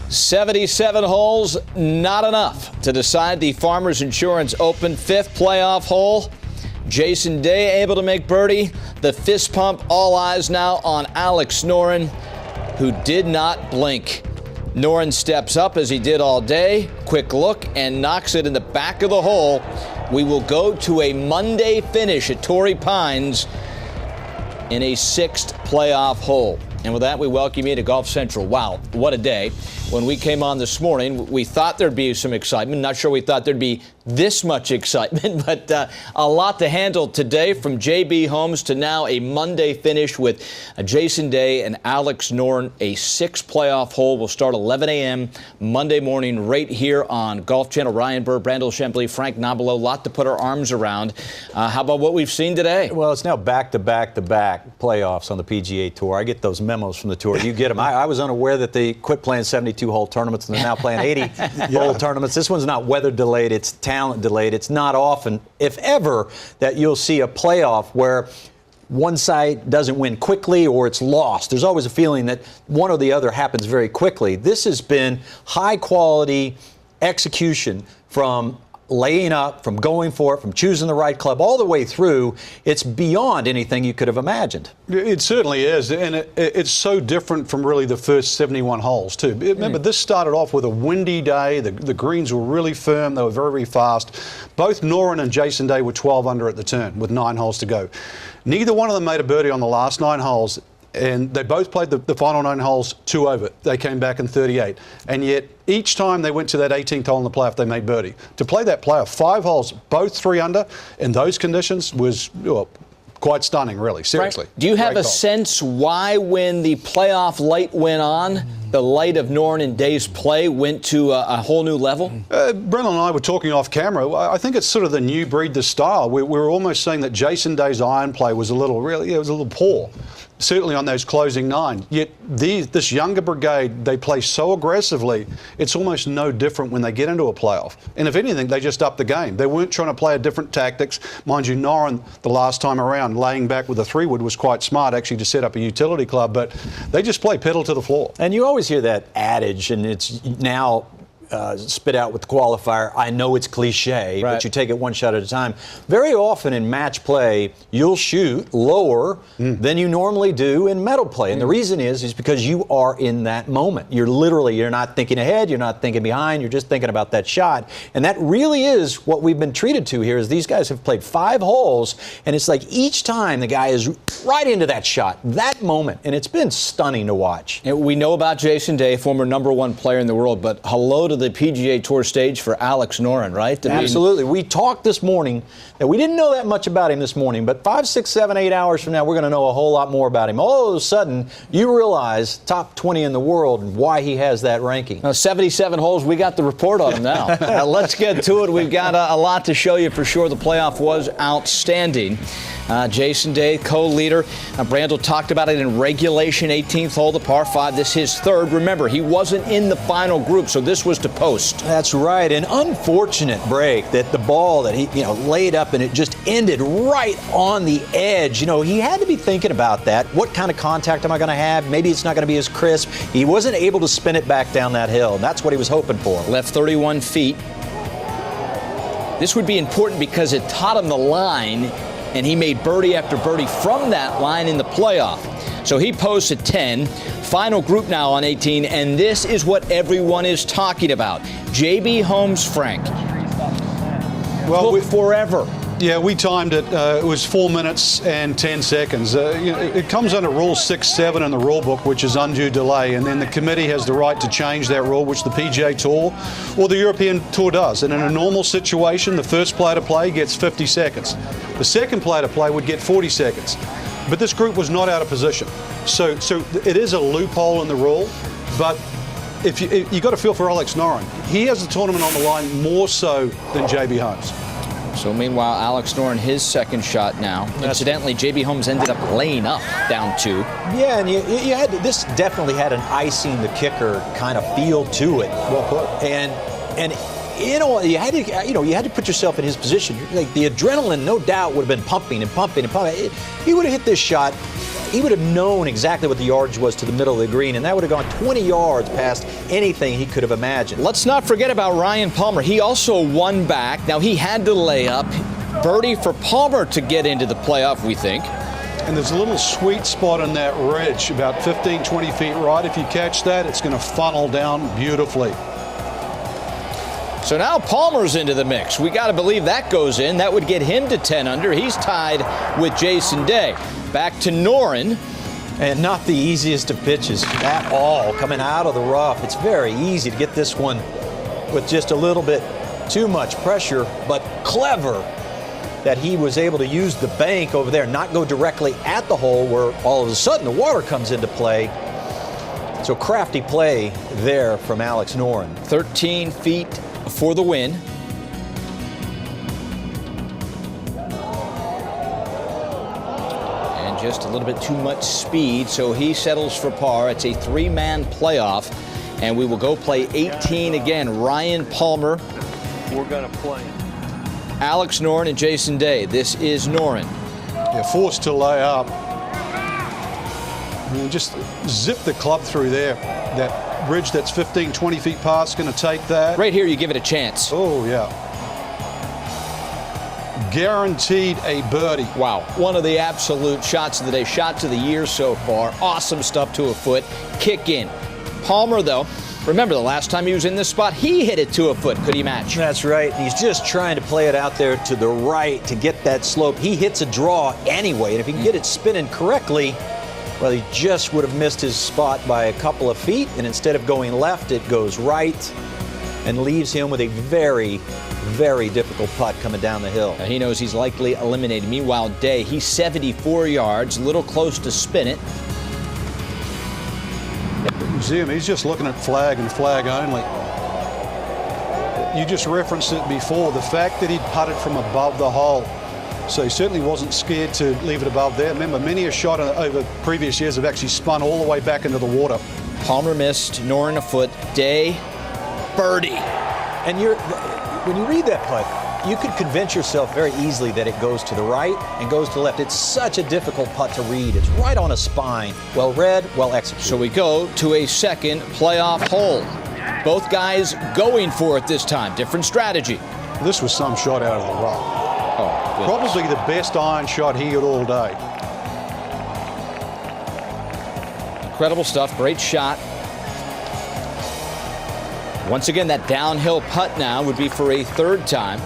77 holes, not enough to decide the Farmers Insurance Open fifth playoff hole. Jason Day able to make birdie. The fist pump, all eyes now on Alex Noren, who did not blink. Noren steps up as he did all day. Quick look and knocks it in the back of the hole. We will go to a Monday finish at Torrey Pines in a sixth playoff hole. And with that, we welcome you to Golf Central. Wow, what a day. When we came on this morning, we thought there'd be some excitement. Not sure we thought there'd be this much excitement, but a lot to handle today, from JB Holmes to now a Monday finish with Jason Day and Alex Noren. A sixth playoff hole will start 11 a.m. Monday morning right here on Golf Channel. Ryan Burr, Brandel Chambly, Frank Nobilo, a lot to put our arms around. How about what we've seen today? Well, it's now back-to-back-to-back playoffs on the PGA Tour. I get those memos from the tour. You get them. I was unaware that they quit playing 72-hole tournaments and they're now playing 80-hole tournaments. This one's not weather delayed. It's talent delayed. It's not often, if ever, that you'll see a playoff where one side doesn't win quickly or it's lost. There's always a feeling that one or the other happens very quickly. This has been high-quality execution from laying up, from going for it, from choosing the right club, all the way through. It's beyond anything you could have imagined. It certainly is, and it's so different from really the first 71 holes, too. Remember, this started off with a windy day. The greens were really firm. They were very, very fast. Both Noren and Jason Day were 12 under at the turn with 9 holes to go. Neither one of them made a birdie on the last 9 holes. And they both played the final 9 holes 2 over. They came back in 38. And yet, each time they went to that 18th hole in the playoff, they made birdie. To play that playoff, 5 holes, both 3 under, in those conditions was, well, quite stunning, really. Seriously. Right. Do you have a sense why, when the playoff light went on, the light of Noren and Day's play went to a whole new level? Brennan and I were talking off camera. I think it's sort of the new breed, the style. We were almost saying that Jason Day's iron play was a little, it was a little poor. Certainly on those closing 9. Yet this younger brigade, they play so aggressively, it's almost no different when they get into a playoff. And if anything, they just upped the game. They weren't trying to play a different tactics. Mind you, Noren, the last time around, laying back with a 3-wood was quite smart, actually, to set up a utility club. But they just play pedal to the floor. And you always hear that adage, and it's now spit out with the qualifier, I know it's cliche, right, but you take it one shot at a time. Very often in match play, you'll shoot lower than you normally do in medal play. And the reason is because you are in that moment. You're not thinking ahead, you're not thinking behind, you're just thinking about that shot. And that really is what we've been treated to here, is these guys have played 5 holes, and it's like each time the guy is right into that shot, that moment. And it's been stunning to watch. And we know about Jason Day, former #1 player in the world, but hello to the PGA Tour stage for Alex Noren, right? Absolutely. We talked this morning that we didn't know that much about him this morning, but 5, 6, 7, 8 hours from now, we're going to know a whole lot more about him. All of a sudden, you realize top 20 in the world and why he has that ranking. Now, 77 holes, we got the report on him now. Let's get to it. We've got a lot to show you for sure. The playoff was outstanding. Jason Day, co-leader. Brandel talked about it in regulation, 18th hole, the par 5. This is his 3rd. Remember, he wasn't in the final group, so this was to post. That's right. An unfortunate break that the ball that he, laid up and it just ended right on the edge. He had to be thinking about that. What kind of contact am I going to have? Maybe it's not going to be as crisp. He wasn't able to spin it back down that hill. And that's what he was hoping for. Left 31 feet. This would be important because it taught him the line, and he made birdie after birdie from that line in the playoff. So he posts at 10. Final group now on 18, and this is what everyone is talking about. JB Holmes, Frank. Well, forever. Yeah, we timed it. It was 4 minutes and 10 seconds. It comes under Rule 6.7 in the rule book, which is undue delay, and then the committee has the right to change that rule, which the PGA Tour or the European Tour does. And in a normal situation, the first player to play gets 50 seconds. The second player to play would get 40 seconds. But this group was not out of position. So it is a loophole in the rule, but if you got to feel for Alex Noren. He has the tournament on the line more so than JB Holmes. So meanwhile, Alex Noren, his second shot now. Incidentally, JB Holmes ended up laying up down 2. Yeah, and this definitely had an icing the kicker kind of feel to it. Well put. And you had to put yourself in his position. Like, the adrenaline, no doubt, would have been pumping and pumping and pumping. He would have hit this shot. he would have known exactly what the yardage was to the middle of the green, and that would have gone 20 yards past anything he could have imagined. Let's not forget about Ryan Palmer. He also won back. Now, he had to lay up. Birdie for Palmer to get into the playoff, we think. And there's a little sweet spot in that ridge, about 15, 20 feet right. If you catch that, it's going to funnel down beautifully. So now Palmer's into the mix. We got to believe that goes in. That would get him to 10 under. He's tied with Jason Day. Back to Noren. And not the easiest of pitches at all, coming out of the rough. It's very easy to get this one with just a little bit too much pressure, but clever that he was able to use the bank over there, not go directly at the hole where all of a sudden the water comes into play. So crafty play there from Alex Noren. 13 feet for the win. And just a little bit too much speed, so he settles for par. It's a three-man playoff, and we will go play 18 again. Ryan Palmer. We're going to play Alex Noren and Jason Day. This is Noren. You're forced to lay up. And just zip the club through there. That ridge that's 15, 20 feet past going to take that. Right here, you give it a chance. Oh, yeah. Guaranteed a birdie. Wow, one of the absolute shots of the day, shots of the year so far. Awesome stuff to a foot. Kick in. Palmer, though, remember the last time he was in this spot, he hit it to a foot. Could he match? That's right. He's just trying to play it out there to the right to get that slope. He hits a draw anyway, and if he can get it spinning correctly, well, he just would have missed his spot by a couple of feet, and instead of going left, it goes right and leaves him with a very, very difficult putt coming down the hill. Now, he knows he's likely eliminated. Meanwhile, Day, he's 74 yards, a little close to spin it. You see him, he's just looking at flag and flag only. You just referenced it before, the fact that he'd putted from above the hole. So he certainly wasn't scared to leave it above there. Remember, many a shot over previous years have actually spun all the way back into the water. Palmer missed, Noren a foot, Day, birdie. And when you read that putt, you could convince yourself very easily that it goes to the right and goes to the left. It's such a difficult putt to read. It's right on a spine. Well read, well executed. So we go to a second playoff hole. Both guys going for it this time. Different strategy. This was some shot out of the rough. Oh, probably the best iron shot he had all day. Incredible stuff. Great shot. Once again, that downhill putt now would be for a third time.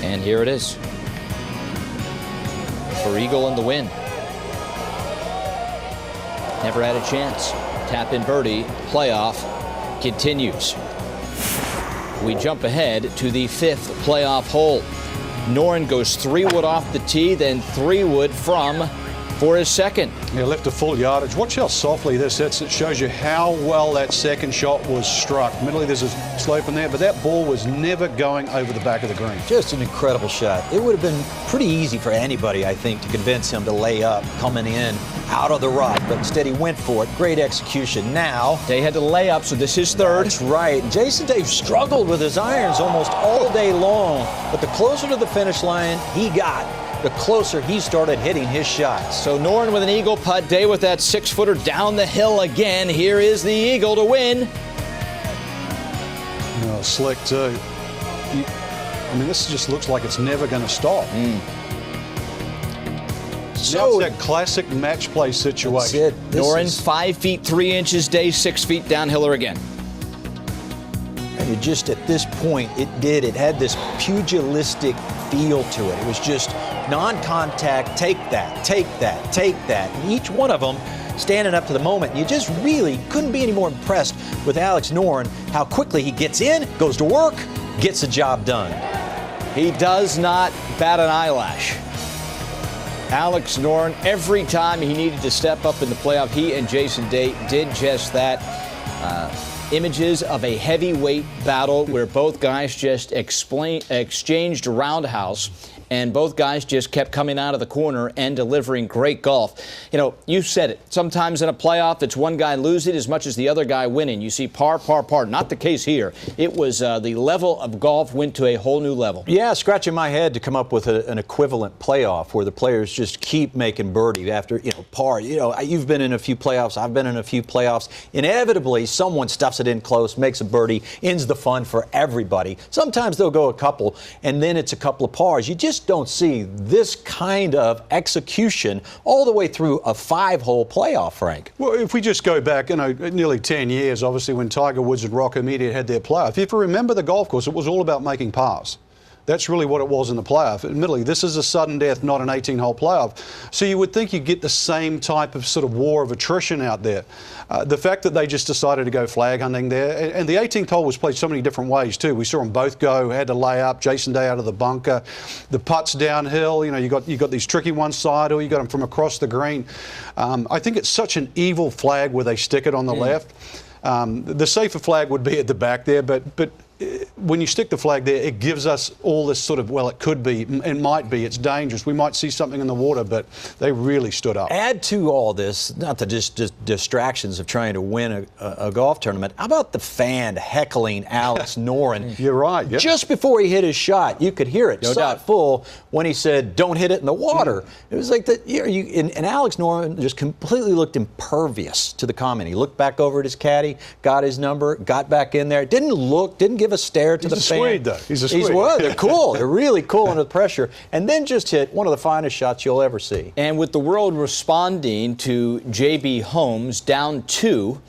And here it is for Eagle and the win. Never had a chance. Tap in birdie. Playoff continues. We jump ahead to the fifth playoff hole. Noren goes 3-wood off the tee, then 3-wood from for his second. Yeah, left a full yardage. Watch how softly this hits. It shows you how well that second shot was struck. Admittedly, there's a slope in there, but that ball was never going over the back of the green. Just an incredible shot. It would have been pretty easy for anybody, I think, to convince him to lay up coming in out of the rough, but instead he went for it. Great execution. Now They had to lay up, so this is third. That's right. Jason Day struggled with his irons almost all day long, but the closer to the finish line he got, the closer he started hitting his shots. So Noren with an eagle putt, Day with that 6-footer down the hill again. Here is the eagle to win. No, slick too. I mean, this just looks like it's never going to stop. So it's that classic match play situation. That's it. Noren 5 feet 3 inches, Day 6 feet downhiller again. And it just at this point, it had this pugilistic feel to it. It was just non-contact, take that, take that, take that. And each one of them standing up to the moment. You just really couldn't be any more impressed with Alex Noren, how quickly he gets in, goes to work, gets the job done. He does not bat an eyelash. Alex Noren, every time he needed to step up in the playoff, he and Jason Day did just that. Images of a heavyweight battle where both guys just exchanged roundhouse and both guys just kept coming out of the corner and delivering great golf. You know, you said it. Sometimes in a playoff, it's one guy losing as much as the other guy winning. You see par, par, par. Not the case here. It was the level of golf went to a whole new level. Yeah, scratching my head to come up with an equivalent playoff where the players just keep making birdie after, par. You've been in a few playoffs. I've been in a few playoffs. Inevitably, someone stuffs it in close, makes a birdie, ends the fun for everybody. Sometimes they'll go a couple, and then it's a couple of pars. You just don't see this kind of execution all the way through a 5-hole playoff, Frank. Well, if we just go back, nearly 10 years, obviously, when Tiger Woods and Rocker Media had their playoff, if you remember the golf course, it was all about making pars. That's really what it was in the playoff. Admittedly, this is a sudden death, not an 18-hole playoff. So you would think you'd get the same type of sort of war of attrition out there. The fact that they just decided to go flag hunting there, and the 18th hole was played so many different ways too. We saw them both go, had to lay up, Jason Day out of the bunker, the putts downhill. You got these tricky one side, or you got them from across the green. I think it's such an evil flag where they stick it on the left. The safer flag would be at the back there, but when you stick the flag there, it gives us all this sort of, well, it could be, it might be, it's dangerous. We might see something in the water, but they really stood up. Add to all this, not the just distractions of trying to win a golf tournament, how about the fan heckling Alex Noren? You're right. Yep. Just before he hit his shot, you could hear it, no doubt, full, when he said, don't hit it in the water. It was like that, and Alex Noren just completely looked impervious to the comment. He looked back over at his caddy, got his number, got back in there, didn't give a stare to the fan. He's a Swede, though. He's a Swede. Well, they're cool. They're really cool under the pressure. And then just hit one of the finest shots you'll ever see. And with the world responding to J.B. Holmes down 2,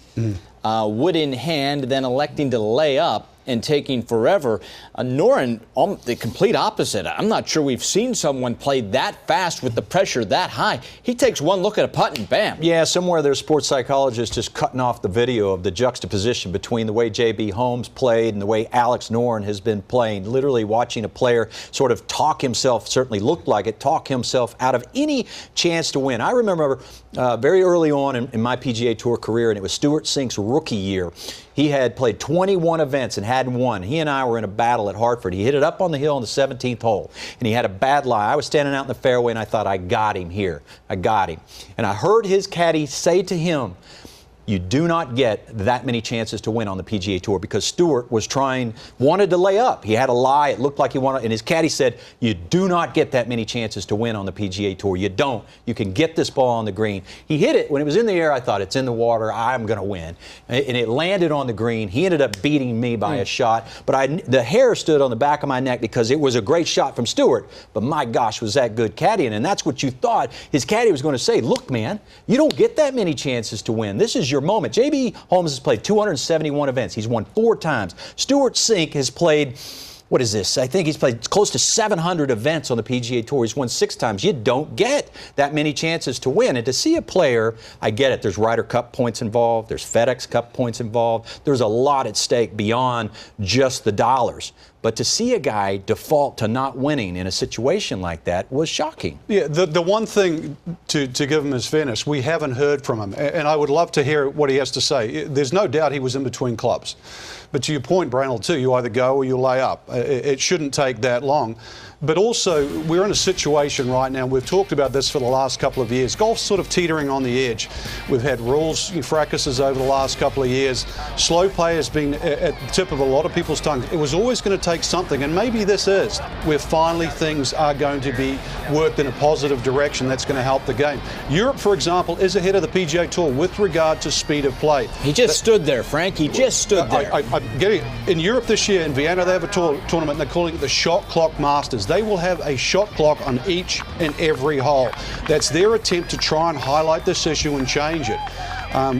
wood in hand, then electing to lay up and taking forever, Noren, the complete opposite. I'm not sure we've seen someone play that fast with the pressure that high. He takes one look at a putt and bam. Yeah, somewhere there's sports psychologists just cutting off the video of the juxtaposition between the way J.B. Holmes played and the way Alex Noren has been playing. Literally watching a player sort of talk himself, certainly looked like it, talk himself out of any chance to win. I remember very early on in my PGA Tour career, and it was Stuart Sink's rookie year. He had played 21 events and hadn't won. He and I were in a battle at Hartford. He hit it up on the hill on the 17th hole, and he had a bad lie. I was standing out in the fairway, and I thought, I got him here. I got him. And I heard his caddy say to him, you do not get that many chances to win on the PGA Tour, because Stewart wanted to lay up. He had a lie. It looked like he wanted, and his caddy said, you do not get that many chances to win on the PGA Tour. You don't. You can get this ball on the green. He hit it. When it was in the air, I thought, it's in the water. I'm going to win. And it landed on the green. He ended up beating me by a shot. But the hair stood on the back of my neck because it was a great shot from Stewart. But my gosh, was that good caddying. And that's what you thought his caddy was going to say. Look, man, you don't get that many chances to win. This is your moment. J.B. Holmes has played 271 events. He's won 4 times. Stuart Sink has played, what is this? I think he's played close to 700 events on the PGA Tour. He's won 6 times. You don't get that many chances to win. And to see a player, I get it. There's Ryder Cup points involved. There's FedEx Cup points involved. There's a lot at stake beyond just the dollars. But to see a guy default to not winning in a situation like that was shocking. Yeah, the one thing to give him his fairness, we haven't heard from him, and I would love to hear what he has to say. There's no doubt he was in between clubs. But to your point, Branell, too, you either go or you lay up. It shouldn't take that long. But also, we're in a situation right now, we've talked about this for the last couple of years. Golf's sort of teetering on the edge. We've had rules fracases over the last couple of years. Slow play has been at the tip of a lot of people's tongues. It was always going to take something, and maybe this is where finally things are going to be worked in a positive direction that's going to help the game. Europe, for example, is ahead of the PGA Tour with regard to speed of play. He just stood there, Frank. He just stood there. I'm getting it. In Europe this year, in Vienna, they have a tournament, and they're calling it the Shot Clock Masters. They will have a shot clock on each and every hole. That's their attempt to try and highlight this issue and change it.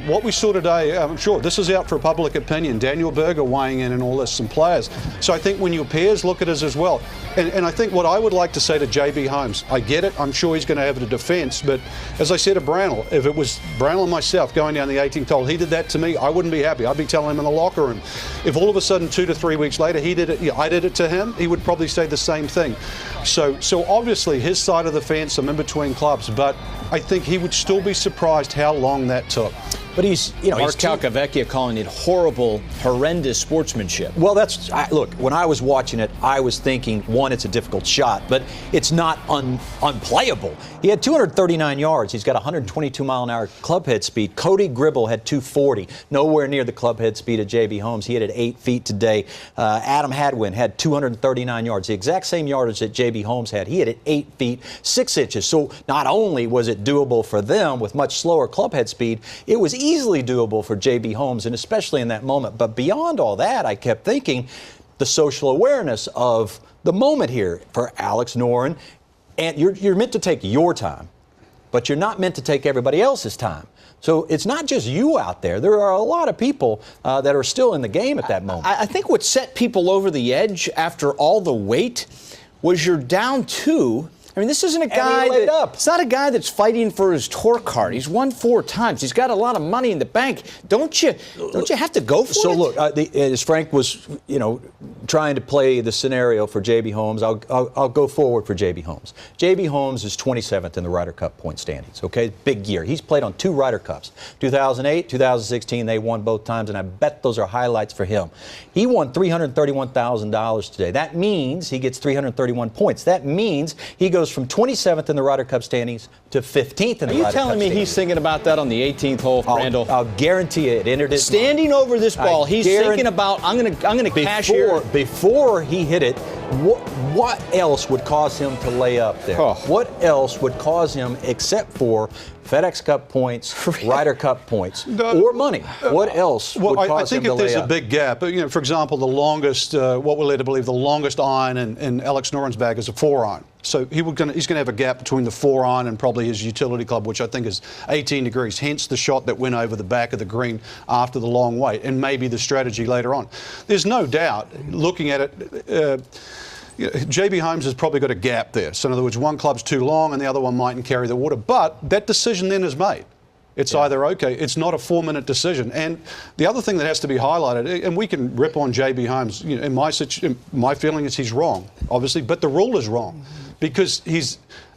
What we saw today, I'm sure this is out for public opinion. Daniel Berger weighing in and all this, some players. So I think when your peers look at us as well, and I think what I would like to say to J.B. Holmes, I get it, I'm sure he's going to have the defence, but as I said to Branell, if it was Branell and myself going down the 18th hole, he did that to me, I wouldn't be happy. I'd be telling him in the locker room. If all of a sudden 2 to 3 weeks later he did it, I did it to him, he would probably say the same thing. So obviously his side of the fence, I'm in between clubs, but I think he would still be surprised how long that took. But he's, Mark Calcavecchia calling it horrible, horrendous sportsmanship. Well, look, when I was watching it, I was thinking, one, it's a difficult shot, but it's not unplayable. He had 239 yards. He's got 122-mile-an-hour club head speed. Cody Gribble had 240, nowhere near the club head speed of J.B. Holmes. He hit it 8 feet today. Adam Hadwin had 239 yards, the exact same yardage that J.B. Holmes had. He hit it 8 feet 6 inches. So not only was it doable for them with much slower club head speed, it was easily doable for J.B. Holmes, and especially in that moment. But beyond all that, I kept thinking the social awareness of the moment here for Alex Noren. And you're meant to take your time, but you're not meant to take everybody else's time. So it's not just you out there. There are a lot of people that are still in the game at that moment. I think what set people over the edge after all the wait was you're down 2. I mean, this isn't a guy it's not a guy that's fighting for his tour card. He's won 4 times. He's got a lot of money in the bank. Don't you have to go for it? So look, as Frank was, trying to play the scenario for J.B. Holmes, I'll go forward for J.B. Holmes. J.B. Holmes is 27th in the Ryder Cup point standings. Okay, big year. He's played on 2 Ryder Cups. 2008, 2016, they won both times, and I bet those are highlights for him. He won $331,000 today. That means he gets 331 points. That means he goes from 27th in the Ryder Cup standings to 15th in the Ryder Cup standings. Are you telling me he's thinking about that on the 18th hole, Randall? I'll guarantee it entered his mind. Standing over this ball, he's thinking about, I'm gonna cash here. Before he hit it, what else would cause him to lay up there? Oh. What else would cause him, except for FedEx Cup points, Ryder Cup points, or money? What else would cause him to lay up? I think if there's a big gap, for example, the longest, what we're led to believe, the longest iron in Alex Noren's bag is a 4-iron. So he's going to have a gap between the 4-iron and probably his utility club, which I think is 18 degrees, hence the shot that went over the back of the green after the long wait, and maybe the strategy later on. There's no doubt, looking at it, J.B. Holmes has probably got a gap there. So in other words, one club's too long and the other one mightn't carry the water. But that decision then is made. It's either okay. It's not a 4-minute decision. And the other thing that has to be highlighted, and we can rip on J.B. Holmes. In my feeling is he's wrong, obviously, but the rule is wrong because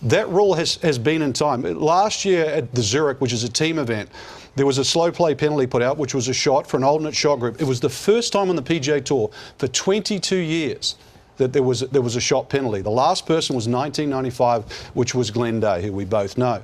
that rule has been in time. Last year at the Zurich, which is a team event, there was a slow play penalty put out, which was a shot for an alternate shot group. It was the first time on the PGA Tour for 22 years that there was a shot penalty. The last person was 1995, which was Glenn Day, who we both know.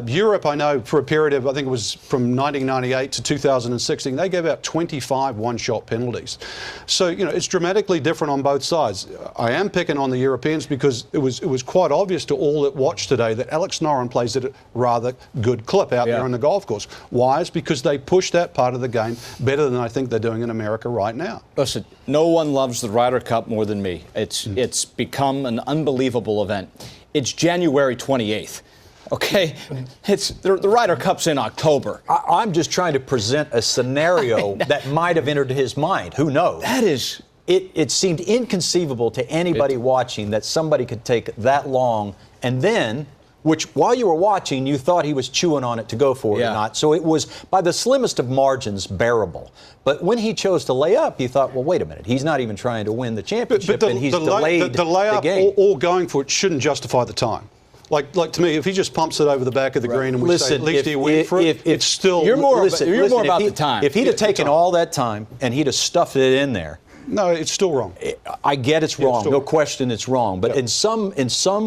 Europe, I know, for a period of, I think it was from 1998 to 2016, they gave out 25 one-shot penalties. So, it's dramatically different on both sides. I am picking on the Europeans because it was quite obvious to all that watched today that Alex Noren plays at a rather good clip out there on the golf course. Why? It's because they push that part of the game better than I think they're doing in America right now. Listen, no one loves the Ryder Cup more than me. It's become an unbelievable event. It's January 28th. Okay? It's the Ryder Cup's in October. I'm just trying to present a scenario that might have entered his mind. Who knows? That is... It seemed inconceivable to anybody watching that somebody could take that long and then, which while you were watching, you thought he was chewing on it to go for it or not. So it was, by the slimmest of margins, bearable. But when he chose to lay up, you thought, well, wait a minute. He's not even trying to win the championship, and he's delayed the layup the game. Or going for it shouldn't justify the time. Like to me, if he just pumps it over the back of the green and we say at least he went for it, it's still... You're more about the time. If he'd have taken all that time and he'd have stuffed it in there, no, it's still wrong. I get it's wrong. No question it's wrong. But in some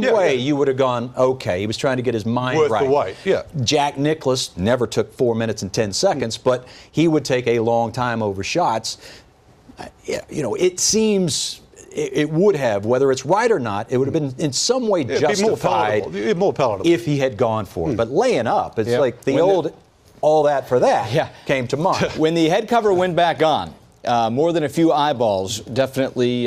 way, you would have gone, okay, he was trying to get his mind worth right. the wait, yeah. Jack Nicklaus never took 4 minutes and 10 seconds, but he would take a long time over shots. It seems... It would have, whether it's right or not, it would have been in some way justified more palatable if he had gone for it. But laying up, it's like the old all that for that came to mind. When the head cover went back on, more than a few eyeballs definitely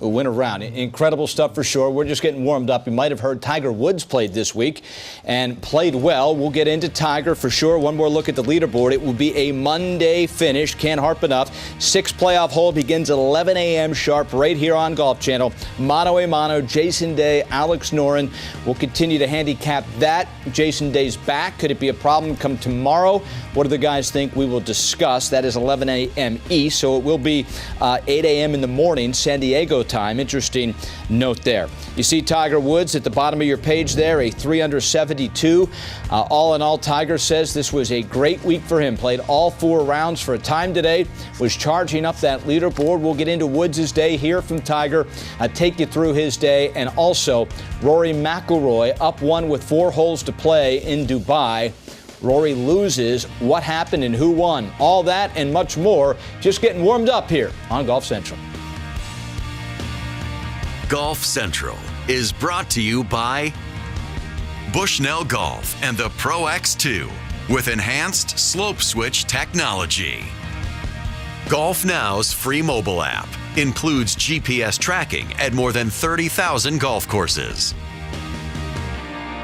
went around. Incredible stuff for sure. We're just getting warmed up. You might have heard Tiger Woods played this week and played well. We'll get into Tiger for sure. One more look at the leaderboard. It will be a Monday finish. Can't harp enough. 6th playoff hole begins at 11 a.m. sharp right here on Golf Channel. Mano a mano, Jason Day, Alex Noren. We'll continue to handicap that. Jason Day's back. Could it be a problem come tomorrow? What do the guys think? We will discuss. That is 11 a.m. East. So so it will be 8 a.m. in the morning, San Diego time. Interesting note there. You see Tiger Woods at the bottom of your page there, a 372. All in all, Tiger says this was a great week for him. Played all 4 rounds for a time today, was charging up that leaderboard. We'll get into Woods' day, hear from Tiger, take you through his day, and also Rory McIlroy up 1 with 4 holes to play in Dubai. Rory loses. What happened and who won? All that and much more just getting warmed up here on Golf Central. Golf Central is brought to you by Bushnell Golf and the Pro X2 with enhanced slope switch technology. Golf Now's free mobile app includes GPS tracking at more than 30,000 golf courses.